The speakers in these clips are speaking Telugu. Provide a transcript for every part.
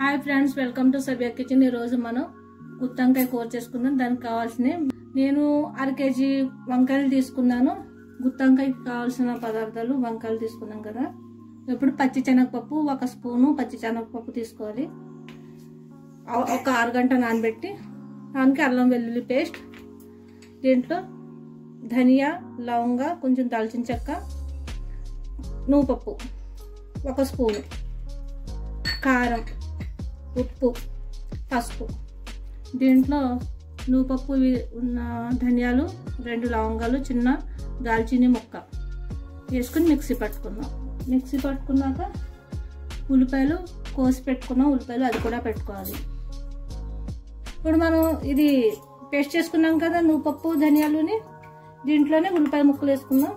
హాయ్ ఫ్రెండ్స్, వెల్కమ్ టు సభ్య కిచెన్. ఈ రోజు మనం గుత్తంకాయ కూర చేసుకుందాం. దానికి కావాల్సిన నేను 1/2 కేజీ వంకాయలు తీసుకున్నాను. గుత్తంకాయకి కావాల్సిన పదార్థాలు వంకాయలు తీసుకున్నాం కదా. ఇప్పుడు పచ్చి శనగపప్పు 1 స్పూను పచ్చి శనగపప్పు తీసుకోవాలి. ఒక 6 గంటలు నానబెట్టి దానికి అల్లం వెల్లుల్లి పేస్ట్, దీంట్లో ధనియా, లవంగ, కొంచెం దాల్చిన చెక్క, నువ్వుపప్పు 1 స్పూను, కారం, ఉప్పు, పసుపు. దీంట్లో నువ్వుపప్పు ఉన్న ధనియాలు, 2 లవంగాలు, చిన్న దాల్చిని ముక్క వేసుకుని మిక్సీ పట్టుకుందాం. మిక్సీ పట్టుకున్నాక ఉల్లిపాయలు కోసి పెట్టుకున్నాం, ఉల్లిపాయలు అది కూడా పెట్టుకోవాలి. ఇప్పుడు మనం ఇది పేస్ట్ చేసుకున్నాం కదా నువ్వుపప్పు ధనియాలుని, దీంట్లోనే ఉల్లిపాయ ముక్కలు వేసుకుందాం.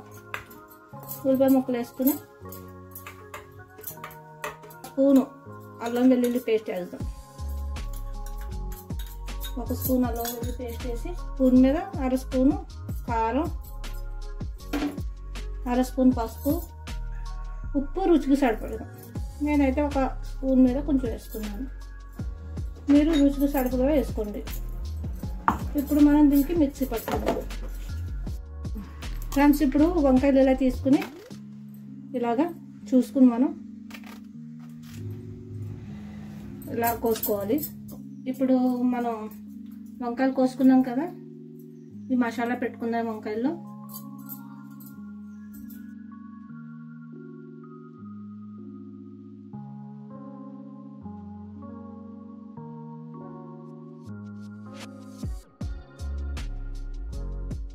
ఉల్లిపాయ ముక్కలు వేసుకుని స్పూను అల్లం వెల్లుల్లి పేస్ట్ వేద్దాం. 1 స్పూన్ అల్లం వెల్లుల్లి పేస్ట్ వేసి స్పూన్ మీద 1/2 స్పూను కారం, 1/2 స్పూన్ పసుపు, ఉప్పు రుచికి సరిపడదు. నేనైతే 1 స్పూన్ మీద కొంచెం వేసుకున్నాను, మీరు రుచికి సరిపడగా వేసుకోండి. ఇప్పుడు మనం దీనికి మిక్సీ పట్టుకుందాం ఫ్రెండ్స్. ఇప్పుడు వంకాయలు ఇలా తీసుకుని ఇలాగా చూసుకుని మనం ఇలా కోసుకోవాలి. ఇప్పుడు మనం వంకాయలు కోసుకున్నాం కదా, ఈ మసాలా పెట్టుకుందాం వంకాయల్లో.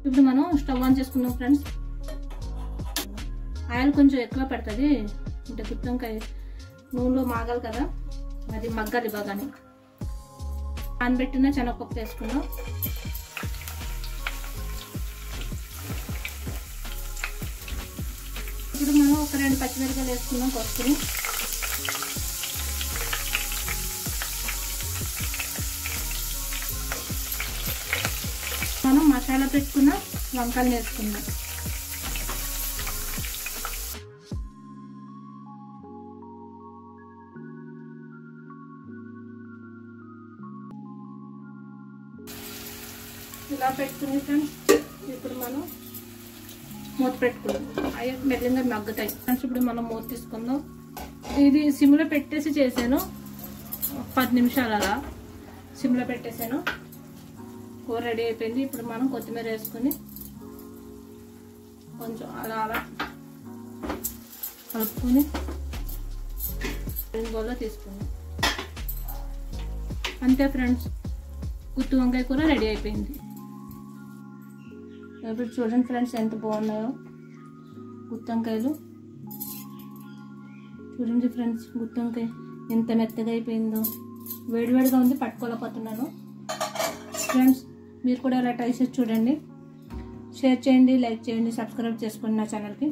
ఇప్పుడు మనం స్టవ్ ఆన్ చేసుకున్నాం ఫ్రెండ్స్. ఆయిల్ కొంచెం ఎక్కువ పడుతుంది, అంటే గుత్తంకాయ నూనెలో మాగాలి కదా, అది మగ్గాలి బాగానే. నానబెట్టిన శనగపప్పు వేసుకున్నాం. ఇప్పుడు మనం ఒక 2 పచ్చిమిరపకాయలు వేసుకున్నాం కోసుకుని. మనం మసాలా పెట్టుకున్న వంకాయలు వేసుకున్నాం. ఇలా పెట్టుకుని ఫ్రెండ్స్ ఇప్పుడు మనం మూత పెట్టుకుందాం. అవి మెల్లిగా మగ్గుతాయి ఫ్రెండ్స్. ఇప్పుడు మనం మూత తీసుకుందాం. ఇది సిమ్లో పెట్టేసి చేశాను, 10 నిమిషాలు అలా సిమ్లో పెట్టేశాను. కూర రెడీ అయిపోయింది. ఇప్పుడు మనం కొత్తిమీర వేసుకుని కొంచెం అలా అలా కలుపుకొని బౌల్లో తీసుకుందాం. అంతే ఫ్రెండ్స్, గుత్తి వంకాయ కూర రెడీ అయిపోయింది. ఇప్పుడు చూడండి ఫ్రెండ్స్ ఎంత బాగున్నాయో గుత్తంకాయలు. చూడండి ఫ్రెండ్స్, గుత్తంకాయ ఎంత మెత్తగా అయిపోయిందో. వేడివేడిగా ఉంది, పట్టుకోలేకపోతున్నాను ఫ్రెండ్స్. మీరు కూడా ఇలా ట్రై చేసి చూడండి. షేర్ చేయండి, లైక్ చేయండి, సబ్స్క్రైబ్ చేసుకోండి నా ఛానల్కి.